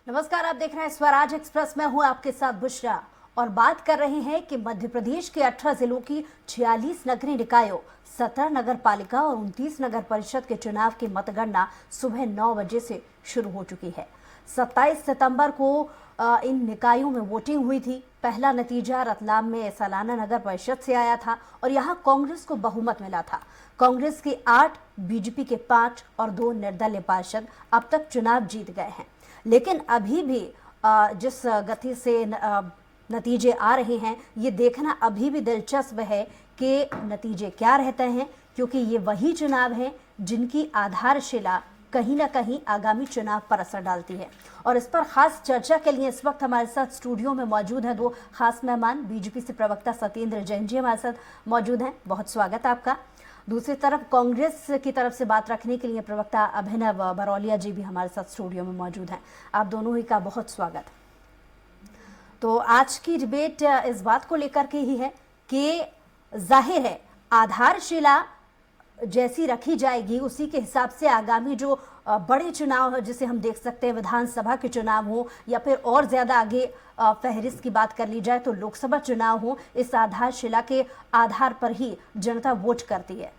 नमस्कार, आप देख रहे हैं स्वराज एक्सप्रेस में हूं आपके साथ बुशरा और बात कर रहे हैं कि मध्य प्रदेश के 18 जिलों की 46 नगरीय निकायों, 17 नगर पालिका और 29 नगर परिषद के चुनाव की मतगणना सुबह 9 बजे से शुरू हो चुकी है। 27 सितंबर को इन निकायों में वोटिंग हुई थी। पहला नतीजा रतलाम में सालाना नगर परिषद से आया था और यहां कांग्रेस को बहुमत मिला था। कांग्रेस के 8, बीजेपी के 5 और 2 निर्दलीय पार्षद अब तक चुनाव जीत गए हैं। लेकिन अभी भी जिस गति से नतीजे आ रहे हैं, ये देखना अभी भी दिलचस्प है कि नतीजे क्या रहते हैं, क्योंकि ये वही चुनाव हैं जिनकी आधारशिला कहीं ना कहीं आगामी चुनाव पर असर डालती है। और इस पर खास चर्चा के लिए इस वक्त हमारे साथ स्टूडियो में मौजूद हैं 2 खास मेहमान। बीजेपी से प्रवक्ता सत्येंद्र जैन जी हमारे साथ मौजूद हैं, बहुत स्वागत आपका। दूसरी तरफ कांग्रेस की तरफ से बात रखने के लिए प्रवक्ता अभिनव बरौलिया जी भी हमारे साथ स्टूडियो में मौजूद हैं। आप दोनों ही का बहुत स्वागत। तो आज की डिबेट इस बात को लेकर के ही है कि जाहिर है आधारशिला जैसी रखी जाएगी उसी के हिसाब से आगामी जो बड़े चुनाव जिसे हम देख सकते हैं, विधानसभा के चुनाव हो या फिर और ज्यादा आगे फहरिस्त की बात कर ली जाए तो लोकसभा चुनाव हो, इस आधारशिला के आधार पर ही जनता वोट करती है।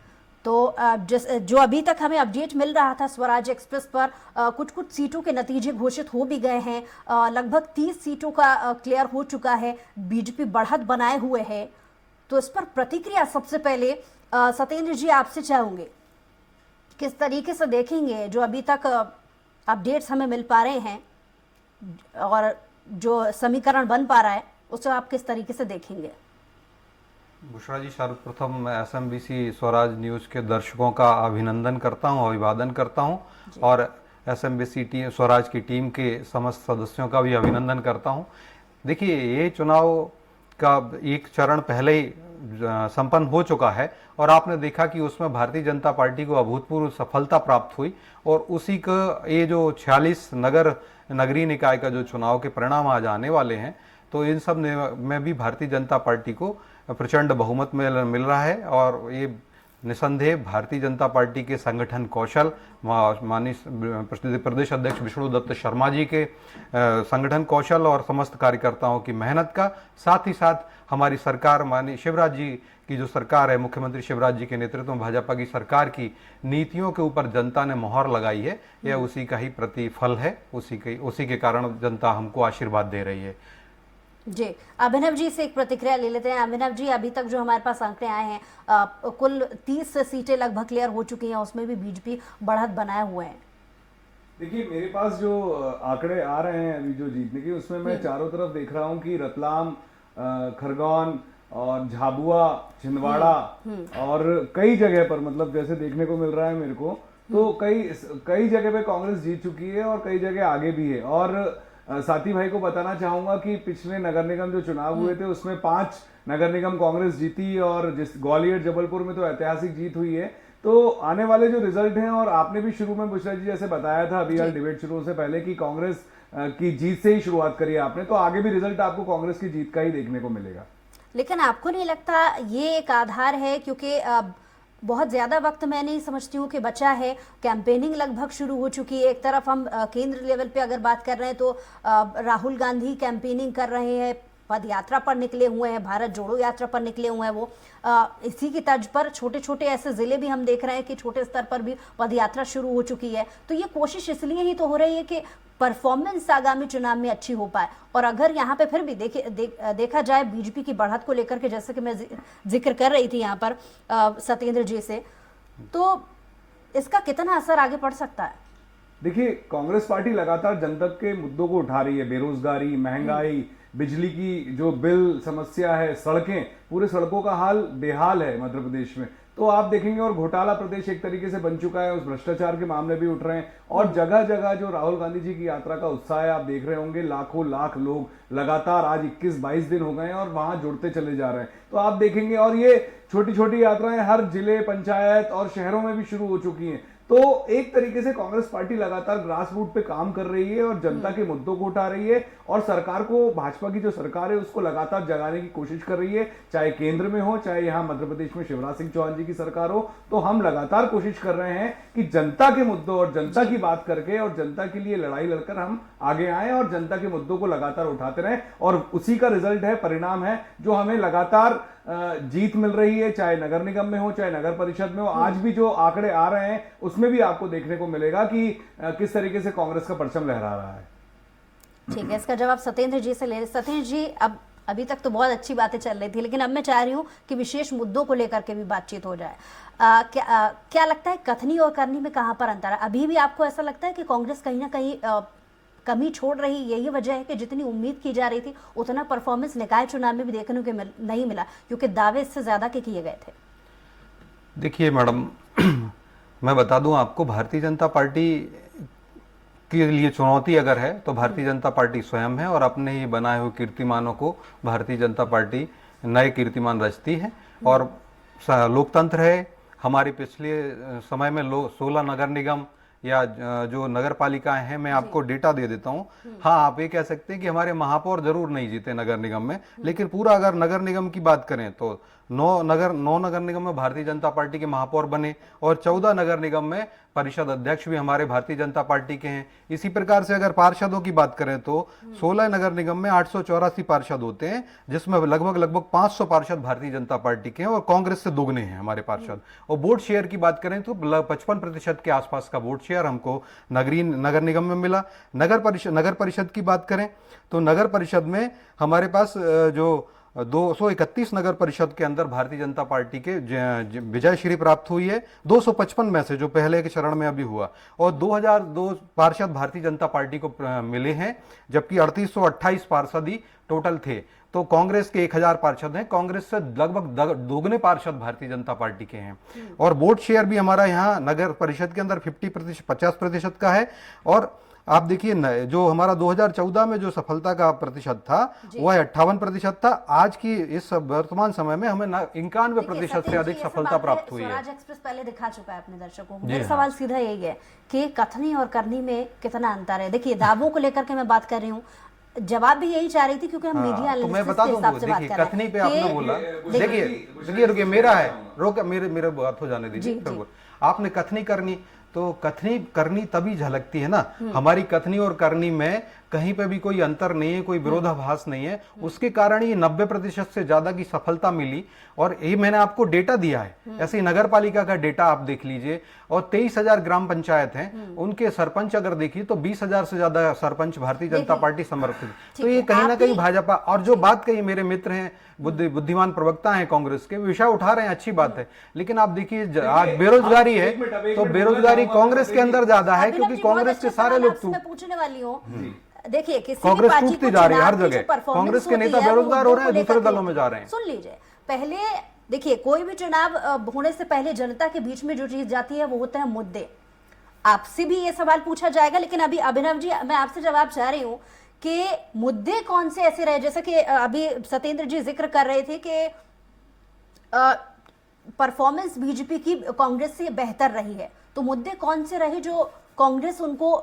तो जो अभी तक हमें अपडेट मिल रहा था स्वराज एक्सप्रेस पर, कुछ कुछ सीटों के नतीजे घोषित हो भी गए हैं। लगभग 30 सीटों का क्लियर हो चुका है, बीजेपी बढ़त बनाए हुए है। तो इस पर प्रतिक्रिया सबसे पहले सत्येंद्र जी आपसे चाहूंगे, किस तरीके से देखेंगे जो अभी तक अपडेट्स हमें मिल पा रहे हैं और जो समीकरण बन पा रहा है उसे आप किस तरीके से देखेंगे? बुशरा जी, सर्वप्रथम मैं एसएमबीसी स्वराज न्यूज़ के दर्शकों का अभिनंदन करता हूं, अभिवादन करता हूं और एसएमबीसी टीम स्वराज की टीम के समस्त सदस्यों का भी अभिनंदन करता हूं। देखिए, ये चुनाव का एक चरण पहले ही संपन्न हो चुका है और आपने देखा कि उसमें भारतीय जनता पार्टी को अभूतपूर्व सफलता प्राप्त हुई और उसी का ये जो 46 नगरीय निकाय का जो चुनाव के परिणाम आज आने वाले हैं, तो इन सब में भी भारतीय जनता पार्टी को प्रचंड बहुमत मिल रहा है और ये निसंदेह भारतीय जनता पार्टी के संगठन कौशल, माननीय प्रदेश अध्यक्ष विष्णु दत्त शर्मा जी के संगठन कौशल और समस्त कार्यकर्ताओं की मेहनत का, साथ ही साथ हमारी सरकार, माननीय शिवराज जी की जो सरकार है, मुख्यमंत्री शिवराज जी के नेतृत्व में भाजपा की सरकार की नीतियों के ऊपर जनता ने मोहर लगाई है, यह उसी का ही प्रतिफल है। उसी के कारण जनता हमको आशीर्वाद दे रही है। जी, अभिनव जी से एक प्रतिक्रिया ले लेते हैं। अभिनव जी, अभी तक जो हमारे पास आंकड़े आए हैं, कुल 30 सीटें लगभग क्लियर हो चुकी हैं, उसमें भी बीजेपी बढ़त बनाए हुए हैं। देखिए, मेरे पास जो आंकड़े आ रहे हैं अभी जो जीतने के, उसमें मैं चारों तरफ देख रहा हूं कि रतलाम, खरगोन और झाबुआ, छिंदवाड़ा और कई जगह पर, मतलब जैसे देखने को मिल रहा है मेरे को, तो कई जगह पे कांग्रेस जीत चुकी है और कई जगह आगे भी है। और साथी भाई को बताना चाहूंगा कि पिछले नगर निगम जो चुनाव हुए थे उसमें 5 नगर निगम कांग्रेस जीती और जिस ग्वालियर, जबलपुर में तो ऐतिहासिक जीत हुई है। तो आने वाले जो रिजल्ट हैं, और आपने भी शुरू में बुशरा जी जैसे बताया था अभी डिबेट शुरू से पहले कि कांग्रेस की जीत से ही शुरुआत करी आपने, तो आगे भी रिजल्ट आपको कांग्रेस की जीत का ही देखने को मिलेगा। लेकिन आपको नहीं लगता ये एक आधार है, क्योंकि बहुत ज़्यादा वक्त मैं नहीं समझती हूँ कि बचा है, कैंपेनिंग लगभग शुरू हो चुकी है। एक तरफ हम केंद्र लेवल पे अगर बात कर रहे हैं तो राहुल गांधी कैंपेनिंग कर रहे हैं, पद यात्रा पर निकले हुए हैं, भारत जोड़ो यात्रा पर निकले हुए हैं वो। इसी की तर्ज पर छोटे छोटे ऐसे ज़िले भी हम देख रहे हैं कि छोटे स्तर पर भी पद यात्रा शुरू हो चुकी है। तो ये कोशिश इसलिए ही तो हो रही है कि परफॉर्मेंस आगामी चुनाव में अच्छी हो पाए। और अगर यहाँ पे फिर भी देखा जाए बीजेपी की बढ़त को लेकर के, जैसे कि मैं जिक्र कर रही थी यहाँ पर सत्येंद्र जी से, तो इसका कितना असर आगे पड़ सकता है? देखिए, कांग्रेस पार्टी लगातार जनता के मुद्दों को उठा रही है। बेरोजगारी, महंगाई, बिजली की जो बिल समस्या है, सड़कें, पूरे सड़कों का हाल बेहाल है मध्य प्रदेश में। तो आप देखेंगे, और घोटाला प्रदेश एक तरीके से बन चुका है, उस भ्रष्टाचार के मामले भी उठ रहे हैं और जगह जगह जो राहुल गांधी जी की यात्रा का उत्साह है, आप देख रहे होंगे लाखों लाख लोग लगातार आज 21-22 दिन हो गए हैं और वहां जुड़ते चले जा रहे हैं। तो आप देखेंगे, और ये छोटी छोटी यात्राएं हर जिले, पंचायत और शहरों में भी शुरू हो चुकी हैं। तो एक तरीके से कांग्रेस पार्टी लगातार ग्रास रूट पे काम कर रही है और जनता के मुद्दों को उठा रही है और सरकार को, भाजपा की जो सरकार है उसको लगातार जगाने की कोशिश कर रही है, चाहे केंद्र में हो चाहे यहाँ मध्य प्रदेश में शिवराज सिंह चौहान जी की सरकार हो। तो हम लगातार कोशिश कर रहे हैं कि जनता के मुद्दों और जनता की बात करके और जनता के लिए लड़ाई लड़कर हम आगे आए और जनता के मुद्दों को लगातार उठाते रहें, और उसी का रिजल्ट है, परिणाम है जो हमें लगातार जीत मिल रही है, चाहे नगर निगम में हो चाहे नगर परिषद में हो। आज भी जो आंकड़े आ रहे हैं उसमें भी आपको देखने को मिलेगा कि किस तरीके से कांग्रेस का परचम लहरा रहा है। ठीक है, इसका जवाब सत्येंद्र जी से ले रहे। सत्येंद्र जी, अब अभी तक तो बहुत अच्छी बातें चल रही थी, लेकिन अब मैं चाह रही हूँ कि विशेष मुद्दों को लेकर के भी बातचीत हो जाए। क्या लगता है कथनी और करनी में कहाँ पर अंतर है? अभी भी आपको ऐसा लगता है कि कांग्रेस कहीं ना कहीं कमी छोड़ रही, यही वजह है कि जितनी उम्मीद की जा रही थी उतना परफॉर्मेंस निकाय चुनाव में भी देखने को नहीं मिला, क्योंकि दावे इससे ज्यादा के किए गए थे? देखिए मैडम, मैं बता दूं आपको, भारतीय जनता पार्टी के लिए चुनौती अगर है तो भारतीय जनता पार्टी स्वयं है, और अपने ही बनाए हुए कीर्तिमानों को भारतीय जनता पार्टी नए कीर्तिमान रचती है। और लोकतंत्र है, हमारे पिछले समय में 16 नगर निगम या जो नगर पालिकाएं हैं, मैं आपको डेटा दे देता हूं। हाँ, आप ये कह सकते हैं कि हमारे महापौर जरूर नहीं जीते नगर निगम में, लेकिन पूरा अगर नगर निगम की बात करें तो 9 नगर निगम में भारतीय जनता पार्टी के महापौर बने, और 14 नगर निगम में परिषद अध्यक्ष भी हमारे भारतीय जनता पार्टी के हैं। इसी प्रकार से अगर पार्षदों की बात करें तो 16 नगर निगम में 884 पार्षद होते हैं, जिसमें लगभग 500 पार्षद भारतीय जनता पार्टी के हैं और कांग्रेस से दोगुने हैं हमारे पार्षद। और वोट शेयर की बात करें तो 55% के आसपास का वोट शेयर हमको नगर निगम में मिला। नगर परिषद की बात करें तो नगर परिषद में हमारे पास जो 231 नगर परिषद के अंदर भारतीय जनता पार्टी के विजय श्री प्राप्त हुई है, 255 में से, जो पहले के चरण में अभी हुआ, और 2002 पार्षद भारतीय जनता पार्टी को मिले हैं, जबकि 3828 पार्षद ही टोटल थे। तो कांग्रेस के 1000 पार्षद हैं, कांग्रेस से लगभग दोगुने पार्षद भारतीय जनता पार्टी के हैं। और वोट शेयर भी हमारा यहाँ नगर परिषद के अंदर 50% का है। और आप देखिए जो हमारा 2014 में जो सफलता का प्रतिशत था वह 58% था। आज की इस वर्तमान समय में हमें 91% से अधिक सफलता प्राप्त हुई है। स्वराज एक्सप्रेस पहले दिखा चुका है अपने दर्शकों को। मेरा सवाल सीधा यही है कि कथनी और करनी में कितना अंतर है? देखिए, दावों को लेकर के मैं बात कर रही हूँ, जवाब भी यही चाह रही थी, क्योंकि हम मीडिया एनालिसिस के हिसाब से बात कर रहे हैं। कथनी पे आपने बोला, देखिए रुकिए, मेरा है, रोक, मेरे बात हो जाने दीजिए। आपने कथनी करनी, तो कथनी करनी तभी झलकती है ना। हमारी कथनी और करनी में कहीं पे भी कोई अंतर नहीं है, कोई विरोधाभास नहीं है। उसके कारण ये 90% से ज्यादा की सफलता मिली। और ये मैंने आपको डेटा दिया है, ऐसे नगर पालिका का डेटा आप देख लीजिए। और 23,000 ग्राम पंचायत हैं, उनके सरपंच अगर देखिए तो 20,000 से ज्यादा सरपंच भारतीय जनता पार्टी समर्थित। तो ये कहीं ना कहीं भाजपा, और जो बात कही मेरे मित्र हैं, बुद्धिमान प्रवक्ता हैं कांग्रेस के, विषय उठा रहे हैं, अच्छी बात है। लेकिन आप देखिए आज बेरोजगारी है, तो बेरोजगारी कांग्रेस के अंदर ज्यादा है, क्योंकि कांग्रेस के सारे लोग पूछने वाली हूँ। देखिए, कांग्रेस टूटती जा रही है हर जगह, कांग्रेस के नेता बेरोजगार हो रहे हैं, दूसरे दलों में जा रहे हैं। सुन लीजिए, पहले देखिए, कोई भी चुनाव होने से पहले जनता के बीच में जो चीज जाती है वो होते हैं मुद्दे। आपसे भी ये सवाल पूछा जाएगा, लेकिन अभी अभिनव जी, मैं आपसे जवाब चाह रही हूँ कि मुद्दे कौन से ऐसे रहे, जैसे कि अभी सत्येंद्र जी जिक्र कर रहे थे कि परफॉर्मेंस बीजेपी की कांग्रेस से बेहतर रही है, तो मुद्दे कौन से रहे जो कांग्रेस उनको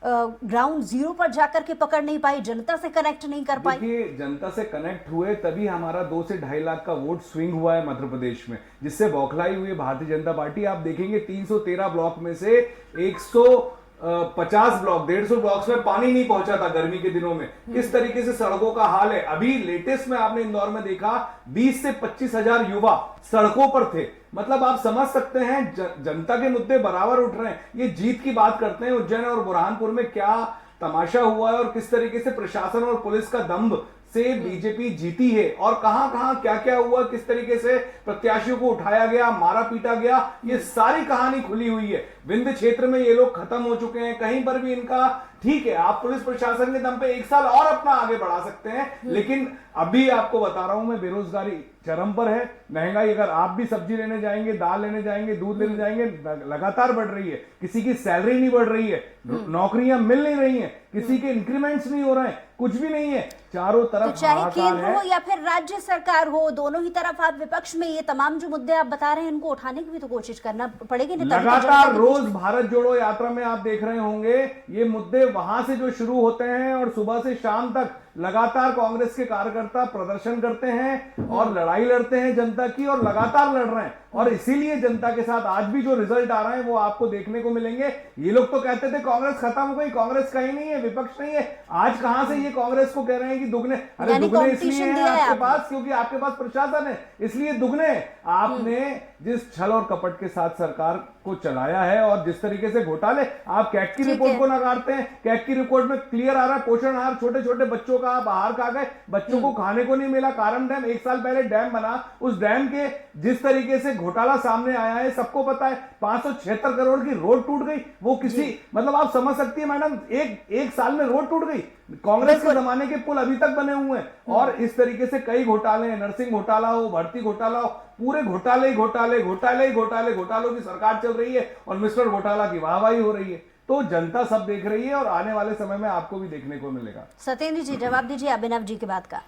ग्राउंड जीरो पर जाकर के पकड़ नहीं पाई, जनता से कनेक्ट नहीं कर पाई? देखिए, जनता से कनेक्ट हुए तभी हमारा 2 से 2.5 लाख का वोट स्विंग हुआ है मध्य प्रदेश में, जिससे बौखलाई हुई है भारतीय जनता पार्टी। आप देखेंगे 313 ब्लॉक में से 150 ब्लॉक, 150 ब्लॉक्स में पानी नहीं पहुंचा था गर्मी के दिनों में। किस तरीके से सड़कों का हाल है। अभी लेटेस्ट में आपने इंदौर में देखा 20 से 25,000 युवा सड़कों पर थे। मतलब आप समझ सकते हैं जनता के मुद्दे बराबर उठ रहे हैं। ये जीत की बात करते हैं, उज्जैन और बुरहानपुर में क्या तमाशा हुआ है और किस तरीके से प्रशासन और पुलिस का दम्भ से बीजेपी जीती है, और कहां क्या क्या हुआ, किस तरीके से प्रत्याशियों को उठाया गया, मारा पीटा गया, ये सारी कहानी खुली हुई है। विंध्य क्षेत्र में ये लोग खत्म हो चुके हैं, कहीं पर भी इनका ठीक है, आप पुलिस प्रशासन के दम पे 1 साल और अपना आगे बढ़ा सकते हैं, लेकिन अभी आपको बता रहा हूं मैं, बेरोजगारी चरम पर है, महंगाई, अगर आप भी सब्जी लेने जाएंगे, दाल लेने जाएंगे, दूध लेने जाएंगे, लगातार बढ़ रही है, किसी की सैलरी नहीं बढ़ रही है, नौकरियां मिल नहीं रही हैं, किसी के इंक्रीमेंट्स नहीं हो रहे हैं, कुछ भी नहीं है, चारों तो तरफ चाहे हाहाकार केंद्र है। हो या फिर राज्य सरकार हो, दोनों ही तरफ आप विपक्ष में ये तमाम जो मुद्दे आप बता रहे हैं इनको उठाने की भी तो कोशिश करना पड़ेगी नहीं, तभी तो जनता लगातार के रोज बीच में- भारत जोड़ो यात्रा में आप देख रहे होंगे, ये मुद्दे वहां से जो शुरू होते हैं और सुबह से शाम तक लगातार कांग्रेस के कार्यकर्ता प्रदर्शन करते हैं और लड़ाई लड़ते हैं जनता की, और लगातार लड़ रहे हैं, और इसीलिए जनता के साथ आज भी जो रिजल्ट आ रहे हैं वो आपको देखने को मिलेंगे। ये लोग तो कहते थे कांग्रेस खत्म हो गई, कांग्रेस कहीं नहीं है, विपक्ष नहीं है, आज कहां से ये कांग्रेस को कह रहे हैं कि दुगने, अरे यानी दुगने इसलिए competition हैं दिया है आपके आपने। पास क्योंकि आपके पास प्रशासन है, इसलिए दुगने। आपने जिस छल और कपट के साथ सरकार को चलाया है और जिस तरीके से घोटाले, आप कैट की ठीक रिपोर्ट है। को नकारते हैं, कैट की रिपोर्ट में क्लियर आ रहा है, पोषण आहार, छोटे छोटे बच्चों का आप आहार खा गए, बच्चों को खाने को नहीं मिला। कारण डैम 1 साल पहले डैम बना, उस डैम के जिस तरीके से घोटाला सामने आया है सबको पता है, 576 करोड़ की रोड टूट गई, वो किसी, मतलब आप समझ सकती है मैडम, एक साल में रोड टूट गई, कांग्रेस के जमाने के पुल अभी तक बने हुए हैं। और इस तरीके से कई घोटाले हैं, नर्सिंग घोटाला हो, भर्ती घोटाला हो, पूरे घोटाले ही घोटाले, घोटाले ही घोटाले, घोटालों की सरकार चल रही है और मिस्टर घोटाला की वाहवाही हो रही है। तो जनता सब देख रही है और आने वाले समय में आपको भी देखने को मिलेगा। सत्येंद्र जी जवाब दीजिए अभिनव जी की बात का।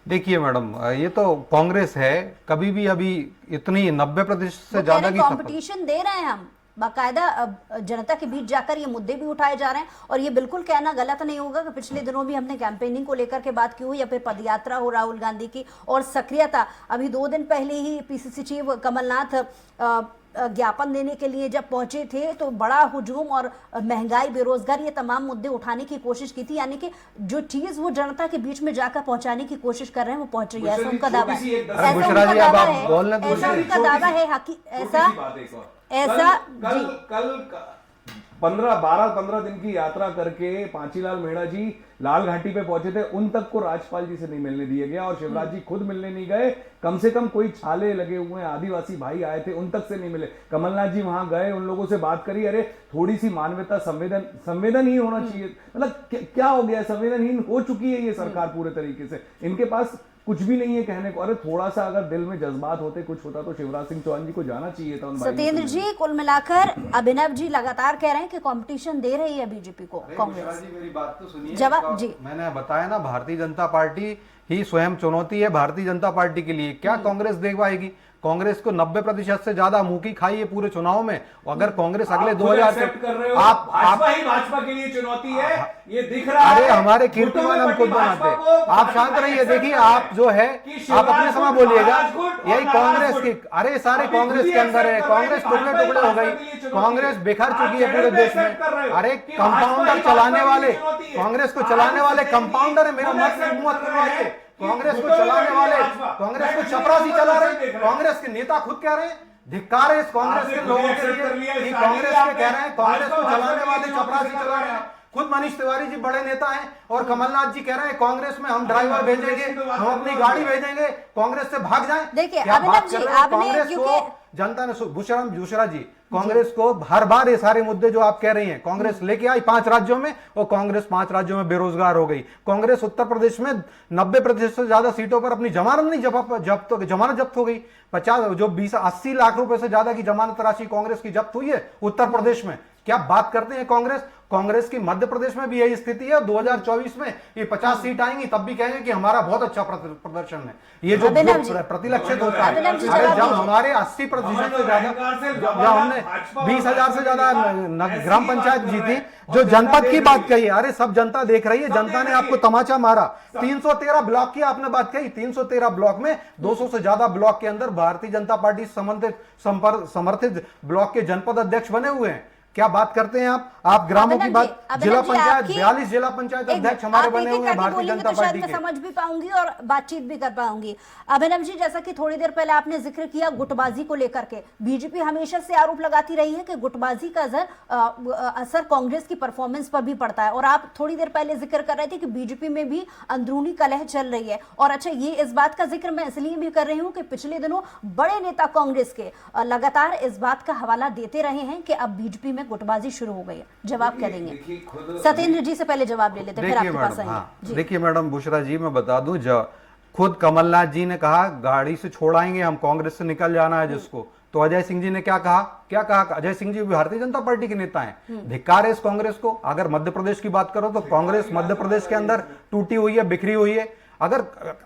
देखिए मैडम, ये तो कांग्रेस है, कभी भी अभी इतनी 90% से ज्यादा की कंपटीशन दे रहे हैं हम, बाकायदा जनता के बीच जाकर ये मुद्दे भी उठाए जा रहे हैं, और ये बिल्कुल कहना गलत नहीं होगा कि पिछले दिनों भी हमने कैंपेनिंग को लेकर के बात की हो या फिर पदयात्रा हो राहुल गांधी की, और सक्रियता, अभी 2 दिन पहले ही पीसीसी चीफ कमलनाथ ज्ञापन देने के लिए जब पहुंचे थे तो बड़ा हुजूम और महंगाई, बेरोजगारी, ये तमाम मुद्दे उठाने की कोशिश की थी, यानी कि जो चीज वो जनता के बीच में जाकर पहुंचाने की कोशिश कर रहे हैं वो पहुंच रही है, ऐसा उनका दावा है, ऐसा उनका बुशरा जी, अब दावा आप है, बोलने दो ऐसा मुझे। उनका दावा है, ऐसा कल जी। कल 12-15 दिन की यात्रा करके पांचीलाल मेहरा जी लाल घाटी पे पहुंचे थे, उन तक को राज्यपाल जी से नहीं मिलने दिए गया, और शिवराज जी खुद मिलने नहीं गए। कम से कम कोई छाले लगे हुए आदिवासी भाई आए थे, उन तक से नहीं मिले। कमलनाथ जी वहां गए, उन लोगों से बात करी, अरे थोड़ी सी मानवता, संवेदनहीन होना चाहिए, मतलब क्या हो गया, संवेदनहीन हो चुकी है ये सरकार पूरे तरीके से, इनके पास कुछ भी नहीं है कहने को। अरे थोड़ा सा अगर दिल में जज्बात होते, कुछ होता तो शिवराज सिंह चौहान जी को जाना चाहिए था उन भाइयों सत्येंद्र से जी, कुल मिलाकर अभिनव जी लगातार कह रहे हैं कि कंपटीशन दे रही है बीजेपी को कांग्रेस। जी मेरी बात तो सुनिए, जवाब जी। मैंने बताया ना, भारतीय जनता पार्टी ही स्वयं चुनौती है भारतीय जनता पार्टी के लिए। क्या कांग्रेस देख पाएगी? कांग्रेस को 90% से ज्यादा मुंह की खाई है पूरे चुनाव में। अगर कांग्रेस अगले 2000 एक्सेप्ट कर रहे हो, आप भाजपा ही भाजपा के लिए चुनौती है, ये दिख रहा है। अरे हमारे कीर्तिमान हम खुद बनाते हैं। आप शांत रहिए, देखिए आप जो है आप अपने समय बोलिएगा, यही कांग्रेस की, अरे सारे कांग्रेस के अंदर है, कांग्रेस टुकड़े टुकड़े हो गई, कांग्रेस बिखर चुकी है पूरे देश में। अरे कंपाउंडर चलाने वाले, कांग्रेस को चलाने वाले कंपाउंडर है, मेरा मत करवाइए। कांग्रेस को चलाने वाले, कांग्रेस को चपरासी चला रहे, कांग्रेस के नेता खुद कह रहे हैं, धिक्कार है इस कांग्रेस के लोगों के लिए कि कांग्रेस के कह रहे हैं कांग्रेस को चलाने वाले चपरासी चला रहे हैं। खुद मनीष तिवारी जी बड़े नेता हैं और कमलनाथ जी कह रहे हैं कांग्रेस में हम ड्राइवर भेजेंगे, हम अपनी गाड़ी भेजेंगे, कांग्रेस से भाग जाएं। देखिए क्या अभिनव बात जी, कर रहे हैं? आपने कांग्रेस को क्योंकि जनता ने बुशरा जी, कांग्रेस को हर बार ये सारे मुद्दे जो आप कह रही हैं कांग्रेस लेके आई 5 राज्यों में, और कांग्रेस 5 राज्यों में बेरोजगार हो गई। कांग्रेस उत्तर प्रदेश में 90% से ज्यादा सीटों पर अपनी जमानत नहीं जब्त हो गई। 80 लाख रुपए से ज्यादा की जमानत राशि कांग्रेस की जब्त हुई है उत्तर प्रदेश में। क्या बात करते हैं कांग्रेस की मध्य प्रदेश में भी यही स्थिति है। 2024 में ये 50 सीट आएंगी तब भी कहेंगे कि हमारा बहुत अच्छा प्रदर्शन है। ये जो प्रतिलक्षित होता है, अरे जब हमारे 80% से ज्यादा, जब हमने 20,000 से ज्यादा ग्राम पंचायत जीती, जो जनपद की बात कही, अरे सब जनता देख रही है, जनता ने आपको तमाचा मारा। 313 ब्लॉक की आपने बात कही, 313 ब्लॉक में 200 से ज्यादा ब्लॉक के अंदर भारतीय जनता पार्टी समर्थित ब्लॉक के जनपद अध्यक्ष बने हुए हैं। क्या बात करते हैं आप ग्रामों की बात, जिला पंचायत 42 जिला पंचायत अध्यक्ष हमारे बने हुए हैं भारतीय जनता पार्टी के। समझ भी पाऊंगी और बातचीत भी कर पाऊंगी। अभिनव जी, जैसा कि थोड़ी देर पहले आपने जिक्र किया गुटबाजी को लेकर के, बीजेपी हमेशा से आरोप लगाती रही है कि गुटबाजी का असर कांग्रेस की परफॉर्मेंस पर भी पड़ता है, और आप थोड़ी देर पहले जिक्र कर रहे थे कि बीजेपी में भी अंदरूनी कलह चल रही है। और अच्छा, ये इस बात का जिक्र मैं इसलिए भी कर रही हूँ कि पिछले दिनों बड़े नेता कांग्रेस के लगातार इस बात का हवाला देते रहे हैं कि अब बीजेपी में में गुटबाजी शुरू हो गई है। जवाब क्या देंगे? देखिए, खुद सत्येंद्र जी से पहले जवाब ले लेते हैं, फिर देखिए आपके पास मैडम, आएंगे। हाँ, जी। देखिए मैडम बुशरा जी, मैं बता दूं, खुद कमलनाथ जी ने कहा गाड़ी से छोड़ाएंगे हम, कांग्रेस से निकल जाना है जिसको। तो अजय सिंह जी ने क्या कहा? अजय सिंह जी भारतीय जनता पार्टी के नेता हैं, धिक्कार है इस कांग्रेस को। अगर मध्य प्रदेश की बात करो तो कांग्रेस मध्य प्रदेश के अंदर टूटी हुई है, बिखरी हुई है। अगर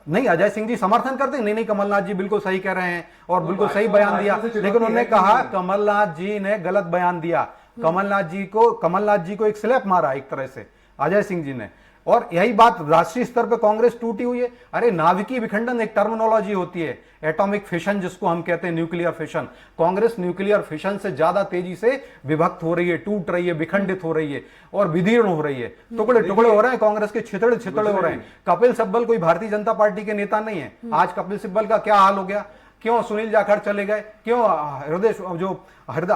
नहीं, अजय सिंह जी समर्थन करते, नहीं कमलनाथ जी बिल्कुल सही कह रहे हैं और बिल्कुल सही बयान दिया, लेकिन उन्होंने कहा कमलनाथ जी ने गलत बयान दिया। कमलनाथ जी को एक स्लैप मारा एक तरह से अजय सिंह जी ने। और यही बात राष्ट्रीय स्तर पर कांग्रेस टूटी हुई है। अरे नाभिकीय विखंडन एक टर्मिनोलॉजी होती है, एटॉमिक फिशन जिसको हम कहते हैं, nuclear fission. Congress nuclear fission से ज्यादा तेजी से विभक्त हो रही है, टूट रही है, विखंडित हो रही है और विदीर्ण हो रही है। टुकड़े टुकड़े हो रहे हैं, कांग्रेस के छितड़े छितड़े हो रहे हैं। कपिल सिब्बल कोई भारतीय जनता पार्टी के नेता नहीं है। आज कपिल सिब्बल का क्या हाल हो गया? क्यों सुनील जाखड़ चले गए? क्यों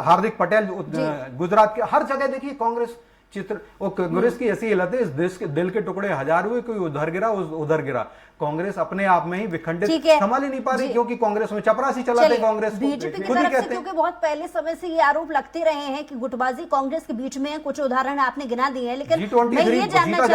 हार्दिक पटेल गुजरात के, हर जगह देखिए कांग्रेस चित्र। और कांग्रेस की ऐसी हालत है, इस देश के दिल के टुकड़े हजार हुए, कोई उधर गिरा उधर गिरा। कांग्रेस अपने आप में ही विखंडित संभाल ही नहीं पा रही, क्योंकि कांग्रेस में चपरासी चलाते कांग्रेस को। बीजेपी की तरफ से क्योंकि बहुत पहले समय से ये आरोप लगते रहे हैं कि गुटबाजी कांग्रेस के बीच में है। कुछ उदाहरण आपने गिना दिए हैं, लेकिन मैं ये जानना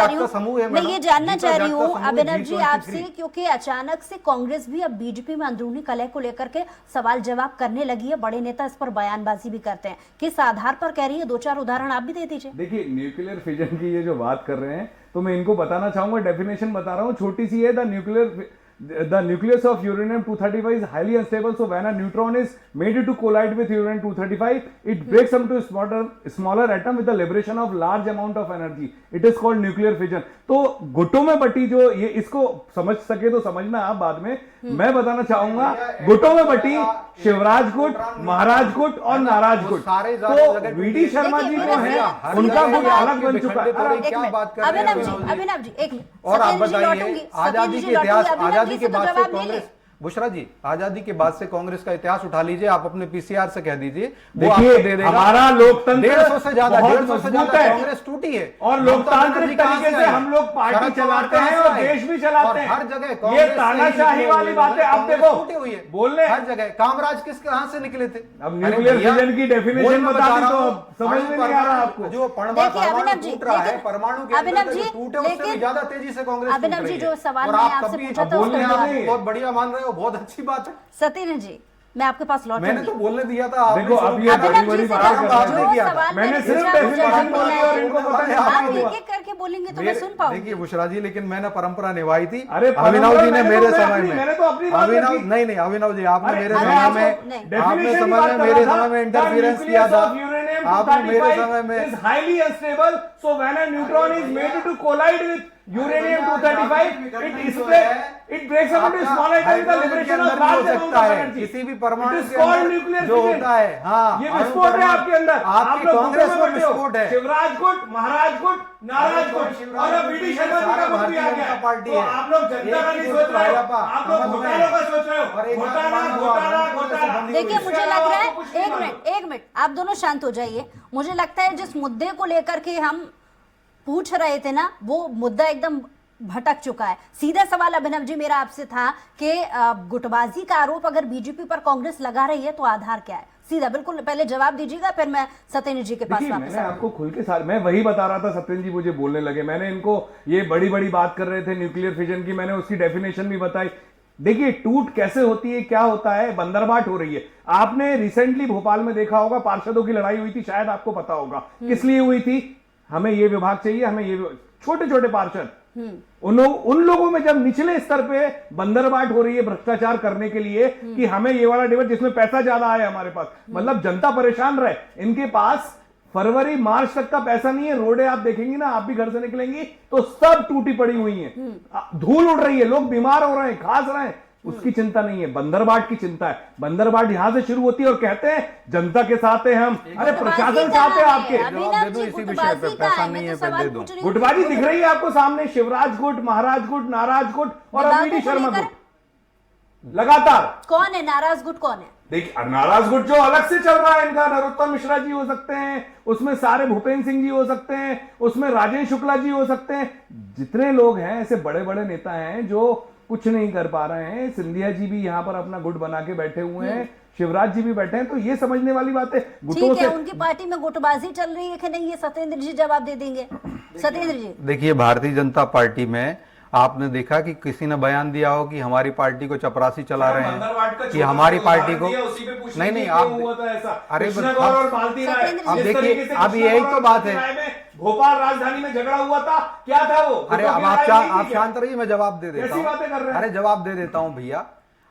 चाह रही हूँ अभिनव जी आपसे, क्योंकि अचानक से कांग्रेस भी अब बीजेपी में अंदरूनी कलह को लेकर के सवाल जवाब करने लगी है। बड़े नेता इस पर बयानबाजी भी करते हैं, किस आधार पर कह रही है? 2-4 उदाहरण आप भी दे दीजिए। देखिए, न्यूक्लियर फिजन की ये जो बात कर रहे हैं, तो मैं इनको बताना चाहूंगा, डेफिनेशन बता रहा हूं, छोटी सी है। The nucleus of uranium-235 is highly unstable, so when a neutron is made to collide with uranium-235, it breaks up into smaller atom with the liberation of large amount of energy. It is called nuclear fission. तो गुटों में बटी जो ये, इसको समझ सके तो समझना आप बाद में। मैं बताना चाहूंगा, गुटों में बटी शिवराज गुट, महाराज गुट और नाराज गुट। तो वीडी शर्मा जी जो है, उनका गुट अलग बन चुका है। अभिनव जी एक मिनट, और आप बताइए, आजादी के इतिहास, आजादी के बाद से कांग्रेस, बुशरा जी, आजादी के बाद से कांग्रेस का इतिहास उठा लीजिए, आप अपने पीसीआर से कह दीजिए, वो आपको दे देगा। हमारा लोकतंत्र 150 से ज्यादा कांग्रेस टूटी है, और लोकतांत्रिक तरीके से हम लोग पार्टी चलाते हैं और देश भी चलाते हैं। हर जगह ये तानाशाही वाली बातें अब देखो टूटी हुई है, बोलने हर जगह। कामराज कहां से निकले थे? अब न्यूक्लियर फिजन की डेफिनेशन बता दी तो समझ में नहीं आ रहा आपको। जो परमाणु टूट रहा है, परमाणु के अंदर जो टूटे, उससे भी ज्यादा तेजी से कांग्रेस टूट रही है। अभिनव जी, जो सवाल मैंने आपसे पूछा था उसका जवाब बहुत बढ़िया मान रहे हो, बहुत अच्छी बात है। सत्येंद्र जी, मैं आपके पास लौटूंगी। मैंने तो बोलने दिया था, देखो अब ये बड़ी बात मैंने सिर्फ डेफिनेशन बोली और इनको बताया। आप एक-एक करके बोलेंगे तो मैं सुन पाऊंगी। देखिए बुशरा जी, लेकिन मैंने परंपरा निभाई थी। अरे अभिनव जी ने मेरे समय में, मैंने तो अपनी बात अभिनव नहीं अभिनव जी, आपने मेरे समय में मेरे समय में इंटरफेरेंस किया था। आपने मेरे समय में is highly unstable, so when a neutron is made to collide with uranium-235, it breaks up into small atoms with the liberation of large amount of energy. किसी भी परमाणु के अंदर जो होता है, हाँ, ये विस्फोट है आपके अंदर। आपकी कांग्रेस में विस्फोट है। शिवराज गुट, महाराज गुट, नाराज गुट और अब वीडी शर्मा जी का गुट भी आ गया। पार्टी तो आप लोग जनता का नहीं सोच रहे हो, आप लोग घोटालों का सोच रहे हो। घोटाला। देखिए, मुझे लग रहा है, एक मिनट आप दोनों शांत हो जाइए। मुझे लगता है जिस मुद्दे को लेकर के हम पूछ रहे थे ना, वो मुद्दा एकदम भटक चुका है। सीधा सवाल अभिनव जी मेरा आपसे था कि गुटबाजी का आरोप अगर बीजेपी पर कांग्रेस लगा रही है तो आधार क्या है? सीधा बिल्कुल पहले जवाब दीजिएगा, फिर मैं सत्येंद्र जी के पास वापस मैंने आपको खुल के साथ, मैं वही बता रहा था, सत्येंद्र जी मुझे बोलने लगे। मैंने इनको ये बड़ी बड़ी बात कर रहे थे न्यूक्लियर फिजन की, मैंने उसकी डेफिनेशन भी बताई। देखिए, टूट कैसे होती है, क्या होता है, बंदरबाट हो रही है। आपने रिसेंटली भोपाल में देखा होगा, पार्षदों की लड़ाई हुई थी, शायद आपको पता होगा किस लिए हुई थी। हमें ये विभाग चाहिए, हमें ये छोटे छोटे पार्षद, उन लोगों में जब निचले स्तर पे बंदरबाट हो रही है भ्रष्टाचार करने के लिए कि हमें ये वाला डिबेट जिसमें पैसा ज्यादा आया हमारे पास, मतलब जनता परेशान रहे। इनके पास फरवरी मार्च तक का पैसा नहीं है। रोडें आप देखेंगी ना, आप भी घर से निकलेंगी तो सब टूटी पड़ी हुई हैं, धूल उड़ रही है, लोग बीमार हो रहे हैं, खास रहे हैं। उसकी चिंता नहीं है, बंदरबाट की चिंता है। बंदरबाट यहां से शुरू होती है और कहते हैं जनता के साथ है हम। अरे प्रशासन साथ है आपके। गुटबाजी दिख रही है आपको सामने, शिवराज गुट, महाराज गुट, नाराज गुट और वीडी शर्मा गुट लगातार। कौन है नाराज गुट? कौन है? देखिए, नाराज गुट जो अलग से चल रहा है, इनका नरोत्तम मिश्रा जी हो सकते हैं, उसमें सारे भूपेंद्र सिंह जी हो सकते हैं, उसमें राजेश शुक्ला जी हो सकते हैं। जितने लोग हैं ऐसे बड़े बड़े नेता हैं जो कुछ नहीं कर पा रहे हैं। सिंधिया जी भी यहां पर अपना गुट बना के बैठे हुए हैं। शिवराज जी भी बैठे हैं, तो ये समझने वाली बात है। गुटों ठीक है, से उनकी पार्टी में गुटबाजी चल रही है कि नहीं, ये सत्येंद्र जी जवाब दे देंगे। सत्येंद्र जी, देखिए, भारतीय जनता पार्टी में आपने देखा कि किसी ने बयान दिया हो कि हमारी पार्टी को चपरासी चला रहे हैं, कि हमारी पार्टी को नहीं आप अरे अब देखिए, अब यही तो बात है। भोपाल राजधानी में झगड़ा हुआ था, क्या था वो? अरे अब आप शांत रहिए, मैं जवाब दे देता कैसी बातें कर रहे हूँ। हैं? अरे जवाब दे देता हूँ भैया।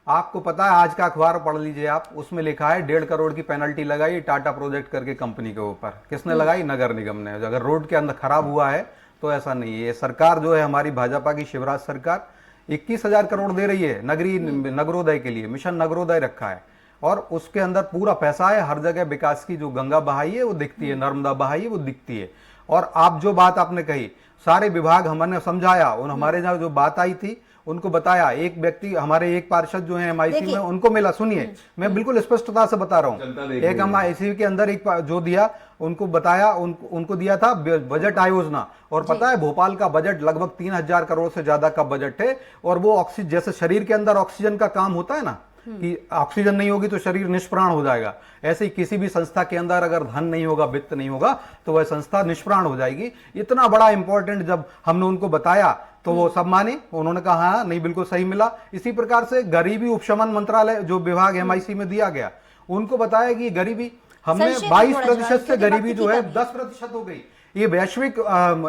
आपको पता है, आज का अखबार पढ़ लीजिए आप, उसमें लिखा है 1.5 करोड़ की पेनल्टी लगाई टाटा प्रोजेक्ट करके कंपनी के ऊपर। किसने लगाई? नगर निगम ने। अगर रोड के अंदर खराब हुआ है तो ऐसा नहीं है। ये सरकार जो है हमारी भाजपा की शिवराज सरकार 21,000 करोड़ दे रही है नगरोदय के लिए, मिशन नगरोदय रखा है, और उसके अंदर पूरा पैसा है। हर जगह विकास की जो गंगा बहाई है वो दिखती है, नर्मदा बहाई है वो दिखती है। और आप जो बात आपने कही, सारे विभाग हमने समझाया, उन हमारे यहाँ जो बात आई थी उनको बताया। एक व्यक्ति हमारे एक पार्षद जो है MIC में, उनको मिला। सुनिए, मैं बिल्कुल स्पष्टता से बता रहा हूँ। एक MIC के अंदर एक जो दिया, उनको बताया, उनको दिया था बजट आयोजना। और पता है, भोपाल का बजट लगभग 3,000 करोड़ से ज्यादा का बजट है। और वो ऑक्सीजन, जैसे शरीर के अंदर ऑक्सीजन का काम होता है ना, कि ऑक्सीजन नहीं होगी तो शरीर निष्प्राण हो जाएगा, ऐसे ही किसी भी संस्था के अंदर अगर धन नहीं होगा, वित्त नहीं होगा, तो वह संस्था निष्प्राण हो जाएगी। इतना बड़ा इंपॉर्टेंट जब हमने उनको बताया तो वो सब माने, उन्होंने कहा हाँ नहीं बिल्कुल सही मिला। इसी प्रकार से गरीबी उपशमन मंत्रालय जो विभाग MIC में दिया गया, उनको बताया कि गरीबी हमने 22% से गरीबी जो है 10% हो गई। ये वैश्विक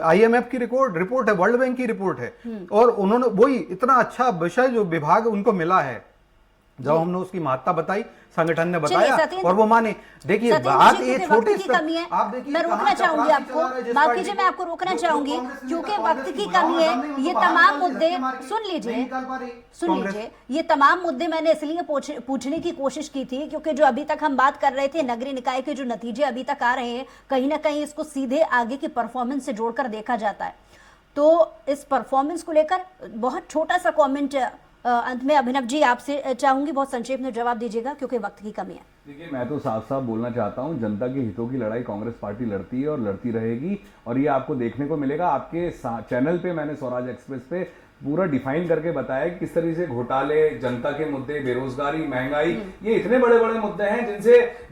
IMF की रिपोर्ट है, वर्ल्ड बैंक की रिपोर्ट है। और उन्होंने वही इतना अच्छा विषय जो विभाग उनको मिला है, जब हमने उसकी महत्ता बताई, संगठन ने बताया और वो माने। देखिए, बात ये छोटी की कमी है, मैं रोकना चाहूंगी आपको, माफ कीजिए, मैं आपको रोकना चाहूंगी क्योंकि वक्त की कमी है। ये तमाम मुद्दे सुन लीजिए, ये तमाम मुद्दे मैंने इसलिए पूछने की कोशिश की थी क्योंकि जो अभी तक हम बात कर रहे थे, नगरीय निकाय के जो नतीजे अभी तक आ रहे हैं, कहीं ना कहीं इसको सीधे आगे की परफॉर्मेंस से जोड़कर देखा जाता है। तो इस परफॉर्मेंस को लेकर बहुत छोटा सा कॉमेंट अंत में अभिनव जी आपसे चाहूंगी, बहुत संक्षेप में जवाब दीजिएगा क्योंकि वक्त की कमी है। देखिए, मैं तो साफ साफ बोलना चाहता हूं, जनता के हितों की लड़ाई कांग्रेस पार्टी लड़ती है और लड़ती रहेगी। और ये आपको देखने को मिलेगा आपके चैनल पे। मैंने स्वराज एक्सप्रेस पे पूरा डिफाइन करके बताया कि किस तरीके से घोटाले, जनता के मुद्दे, बेरोजगारी, महंगाई, ये इतने बड़े बड़े मुद्दे हैं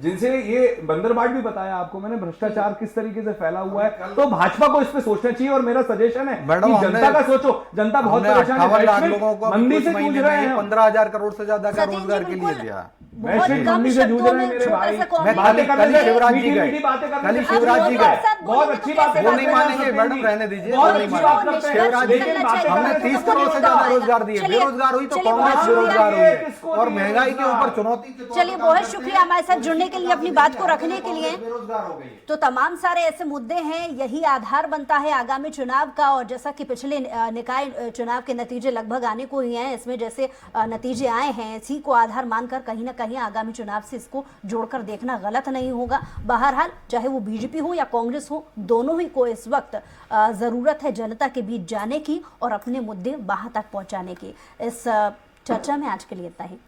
जिनसे ये बंदरबाट भी बताया आपको मैंने, भ्रष्टाचार किस तरीके से फैला हुआ है। तो भाजपा को इस पे सोचना चाहिए। और मेरा सजेशन है कि जनता का सोचो। जनता बहुत परेशान है, मंदी से जूझ रहे हैं। 15,000 करोड़ से ज्यादा का रोजगार के लिए दिया, वैश्विक मंदी से जूझ रहे हैं मेरे भाई। कल शिवराज जी गए, बहुत अच्छी बात है, वो नहीं मानेंगे मैडम, रहने दीजिए। शिवराज जी, हमने 30 करोड़ से ज्यादा रोजगार दिए। बेरोजगार हुई तो कांग्रेस बेरोजगार हुई है, और महंगाई के ऊपर चुनौती। चलिए, बहुत शुक्रिया हमारे साथ जुड़ने के लिए, अपनी बात को रखने के लिए। बेरोजगार हो गई। तो तमाम सारे ऐसे मुद्दे हैं, यही आधार बनता है आगामी चुनाव का। और जैसा कि पिछले निकाय चुनाव के नतीजे लगभग आने को ही हैं, इसमें जैसे नतीजे आए हैं, इसी को आधार मानकर कहीं ना कहीं आगामी चुनाव से इसको जोड़कर देखना गलत नहीं होगा। बहरहाल, चाहे वो बीजेपी हो या कांग्रेस हो, दोनों ही को इस वक्त जरूरत है जनता के बीच जाने की और अपने मुद्दे वहां तक पहुंचाने की। इस चर्चा में आज के लिए इतना ही।